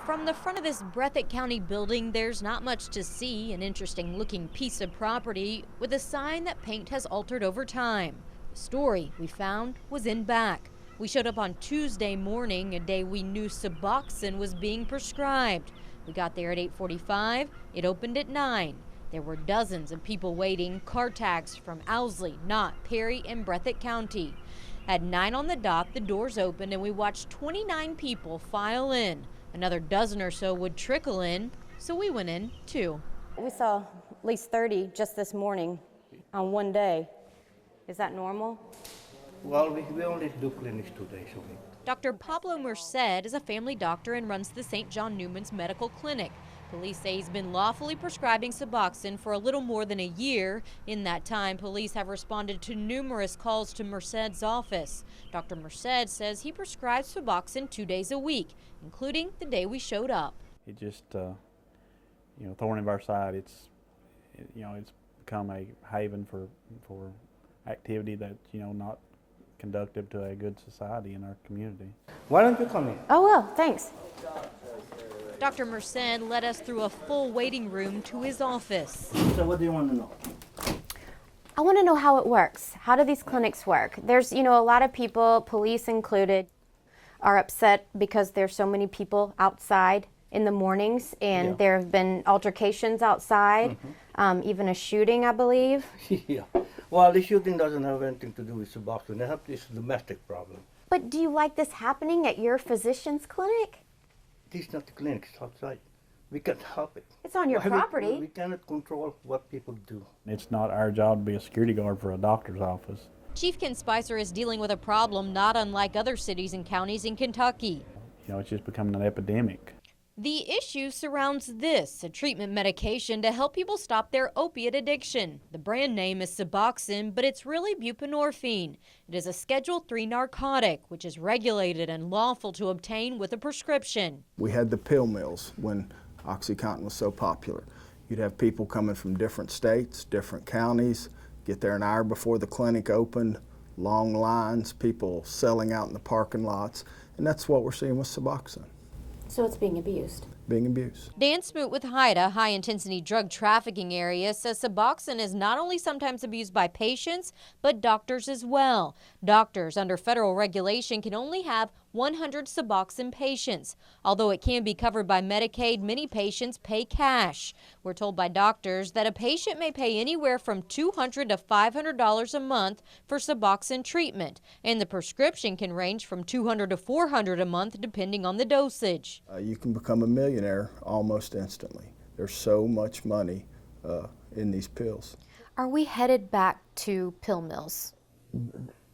From the front of this Breathitt County building, there's not much to see. An interesting looking piece of property with a sign that paint has altered over time. The story we found was in back. We showed up on Tuesday morning, a day we knew Suboxone was being prescribed. We got there at 8:45. It opened at 9. There were dozens of people waiting, car tags from Owsley, Knott, Perry, and Breathitt County. At 9 on the dot, the doors opened and we watched 29 people file in. Another dozen or so would trickle in, so we went in too. We saw at least 30 just this morning on one day. Is that normal? Well, we only do clinics 2 days a week. Dr. Pablo Merced is a family doctor and runs the St. John Newman's Medical Clinic. Police say he's been lawfully prescribing Suboxone for a little more than a year. In that time, police have responded to numerous calls to Merced's office. Dr. Merced says he prescribes Suboxone 2 days a week, including the day we showed up. It just, thorn in our side. It's become a haven for activity that's, not conducive to a good society in our community. Why don't you come in? Oh, well, thanks. Dr. Merced led us through a full waiting room to his office. So what do you want to know? I want to know how it works. How do these clinics work? There's, a lot of people, police included, are upset because there's so many people outside in the mornings, and there have been altercations outside, even a shooting, I believe. Yeah. Well, the shooting doesn't have anything to do with Suboxone. It's a domestic problem. But do you like this happening at your physician's clinic? This is not the clinic, it's outside. We can't help it. It's on your property. We cannot control what people do. It's not our job to be a security guard for a doctor's office. Chief Ken Spicer is dealing with a problem not unlike other cities and counties in Kentucky. It's just becoming an epidemic. The issue surrounds this, a treatment medication to help people stop their opiate addiction. The brand name is Suboxone, but it's really buprenorphine. It is a Schedule III narcotic, which is regulated and lawful to obtain with a prescription. We had the pill mills when OxyContin was so popular. You'd have people coming from different states, different counties, get there an hour before the clinic opened, long lines, people selling out in the parking lots, and that's what we're seeing with Suboxone. So it's being abused. Being abused. Dan Smoot with HIDTA, High Intensity Drug Trafficking Area, says Suboxone is not only sometimes abused by patients, but doctors as well. Doctors under federal regulation can only have 100 Suboxone patients. Although it can be covered by Medicaid, many patients pay cash. We're told by doctors that a patient may pay anywhere from $200 to $500 a month for Suboxone treatment, and the prescription can range from $200 to $400 a month depending on the dosage. You can become a millionaire almost instantly. There's so much money in these pills. Are we headed back to pill mills?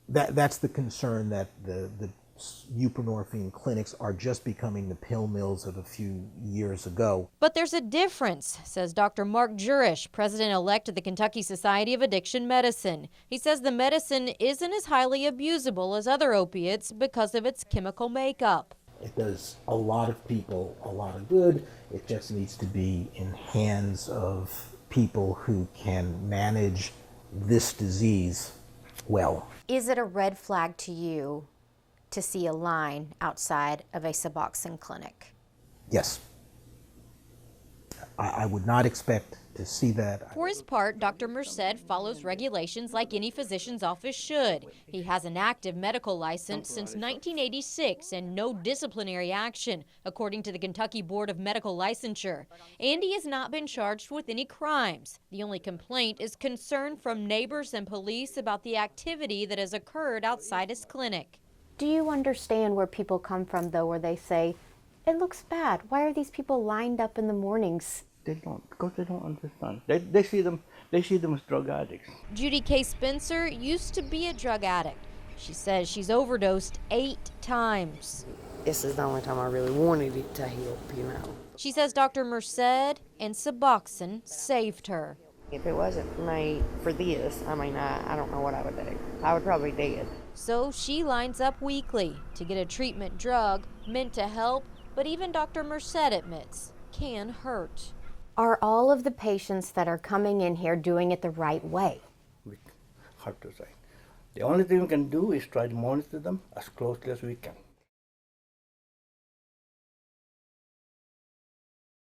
That's the concern, that the buprenorphine clinics are just becoming the pill mills of a few years ago. But there's a difference, says Dr. Mark Jurish, president-elect of the Kentucky Society of Addiction Medicine. He says the medicine isn't as highly abusable as other opiates because of its chemical makeup. It does a lot of people a lot of good. It just needs to be in hands of people who can manage this disease well. Is it a red flag to you to see a line outside of a Suboxone clinic? Yes. I would not expect to see that. For his part, Dr. Merced follows regulations like any physician's office should. He has an active medical license since 1986 and no disciplinary action, according to the Kentucky Board of Medical Licensure. And he has not been charged with any crimes. The only complaint is concern from neighbors and police about the activity that has occurred outside his clinic. Do you understand where people come from, though, where they say, it looks bad. Why are these people lined up in the mornings? They don't, because they don't understand. They see them as drug addicts. Judy K. Spencer used to be a drug addict. She says she's overdosed 8 times. This is the only time I really wanted it to help, She says Dr. Merced and Suboxone saved her. If it wasn't made for this, I don't know what I would do. I would probably be dead. So she lines up weekly to get a treatment drug meant to help, but even Dr. Merced admits can hurt. Are all of the patients that are coming in here doing it the right way? Hard to say. The only thing we can do is try to monitor them as closely as we can.